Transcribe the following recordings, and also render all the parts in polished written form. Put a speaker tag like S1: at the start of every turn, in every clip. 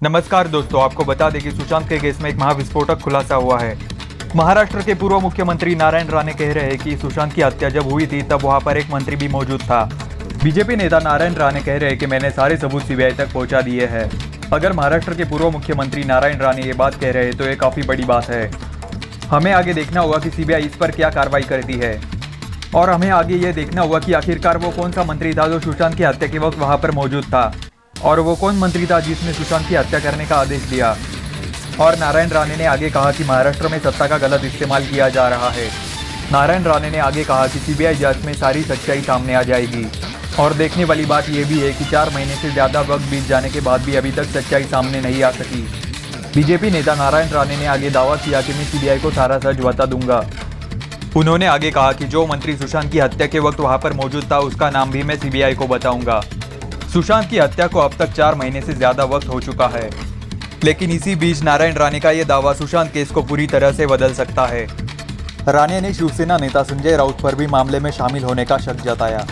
S1: नमस्कार दोस्तों, आपको बता दें कि सुशांत के केस में एक महाविस्फोटक खुलासा हुआ है। महाराष्ट्र के पूर्व मुख्यमंत्री नारायण राणे कह रहे हैं कि सुशांत की हत्या जब हुई थी तब वहां पर एक मंत्री भी मौजूद था। बीजेपी नेता नारायण राणे कह रहे हैं कि मैंने सारे सबूत सीबीआई तक पहुंचा दिए हैं। अगर महाराष्ट्र के पूर्व मुख्यमंत्री नारायण राणे ये बात कह रहे हैं तो ये काफी बड़ी बात है। हमें आगे देखना होगा कि सीबीआई इस पर क्या कार्रवाई करती है और हमें आगे ये देखना होगा कि आखिरकार वो कौन सा मंत्री था जो सुशांत की हत्या के वक्त वहां पर मौजूद था और वो कौन मंत्री था जिसने सुशांत की हत्या करने का आदेश दिया। और नारायण राणे ने आगे कहा कि महाराष्ट्र में सत्ता का गलत इस्तेमाल किया जा रहा है। नारायण राणे ने आगे कहा कि सीबीआई जांच में सारी सच्चाई सामने आ जाएगी। और देखने वाली बात यह भी है कि 4 महीने से ज़्यादा वक्त बीत जाने के बाद भी अभी तक सच्चाई सामने नहीं आ सकी। बीजेपी नेता नारायण राणे ने आगे दावा किया कि मैं सीबीआई को सारा सच बता दूंगा। उन्होंने आगे कहा कि जो मंत्री सुशांत की हत्या के वक्त वहां पर मौजूद था उसका नाम भी मैं सीबीआई को बताऊंगा। सुशांत की हत्या को अब तक 4 महीने से ज्यादा वक्त हो चुका है, लेकिन इसी बीच नारायण राणे का यह दावा सुशांत केस को पूरी तरह से बदल सकता है। राणे ने शिवसेना नेता संजय राउत पर भी मामले में शामिल होने का शक जताया।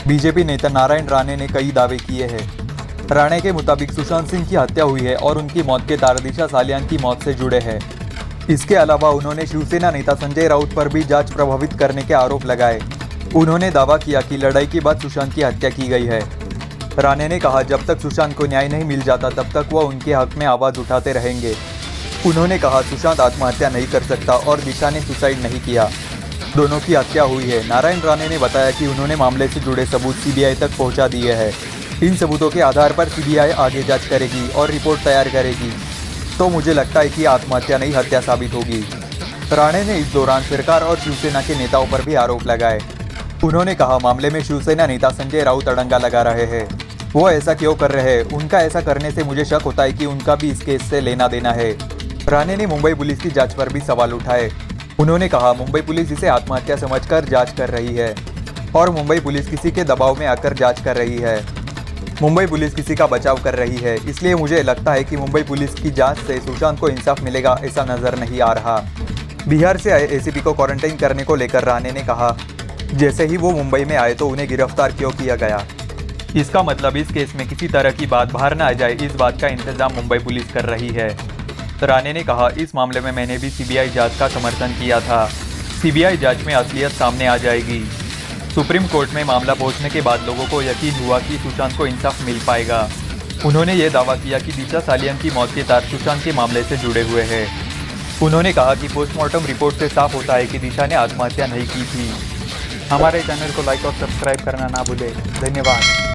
S1: बीजेपी नेता नारायण राणे ने कई दावे किए हैं। राणे के मुताबिक सुशांत सिंह की हत्या हुई है और उनकी मौत के तार दिशा सालियान की मौत से जुड़े हैं। इसके अलावा उन्होंने शिवसेना नेता संजय राउत पर भी जांच प्रभावित करने के आरोप लगाए। उन्होंने दावा किया कि लड़ाई के बाद सुशांत की हत्या की गई है। राणे ने कहा जब तक सुशांत को न्याय नहीं मिल जाता तब तक वह उनके हक में आवाज उठाते रहेंगे। उन्होंने कहा सुशांत आत्महत्या नहीं कर सकता और दिशा ने सुसाइड नहीं किया, दोनों की हत्या हुई है। नारायण राणे ने बताया कि उन्होंने मामले से जुड़े सबूत सीबीआई तक पहुंचा दिए हैं। इन सबूतों के आधार पर सीबीआई आगे जांच करेगी और रिपोर्ट तैयार करेगी, तो मुझे लगता है कि आत्महत्या नहीं हत्या साबित होगी। राणे ने इस दौरान सरकार और शिवसेना के नेताओं पर भी आरोप लगाए। उन्होंने कहा मामले में शिवसेना नेता संजय राउत अड़ंगा लगा रहे हैं। वो ऐसा क्यों कर रहे हैं? उनका ऐसा करने से मुझे शक होता है कि उनका भी इस केस से लेना देना है। राणे ने मुंबई पुलिस की जांच पर भी सवाल उठाए। उन्होंने कहा मुंबई पुलिस इसे आत्महत्या समझकर जांच कर रही है और मुंबई पुलिस किसी के दबाव में आकर जांच कर रही है। मुंबई पुलिस किसी का बचाव कर रही है, इसलिए मुझे लगता है कि मुंबई पुलिस की जांच से सुशांत को इंसाफ मिलेगा, ऐसा नजर नहीं आ रहा। बिहार से आए एसीपी को क्वारंटाइन करने को लेकर राणे ने कहा जैसे ही वो मुंबई में आए तो उन्हें गिरफ्तार क्यों किया गया। इसका मतलब इस केस में किसी तरह की बात बाहर न आ जाए, इस बात का इंतजाम मुंबई पुलिस कर रही है। राणे ने कहा इस मामले में मैंने भी सीबीआई जांच का समर्थन किया था। सीबीआई जांच में असलियत सामने आ जाएगी। सुप्रीम कोर्ट में मामला पहुंचने के बाद लोगों को यकीन हुआ कि सुशांत को इंसाफ मिल पाएगा। उन्होंने ये दावा किया कि दिशा सालियान की मौत के तार सुशांत के मामले से जुड़े हुए हैं। उन्होंने कहा कि पोस्टमार्टम रिपोर्ट से साफ होता है कि दिशा ने आत्महत्या नहीं की थी। हमारे चैनल को लाइक और सब्सक्राइब करना ना भूलें। धन्यवाद।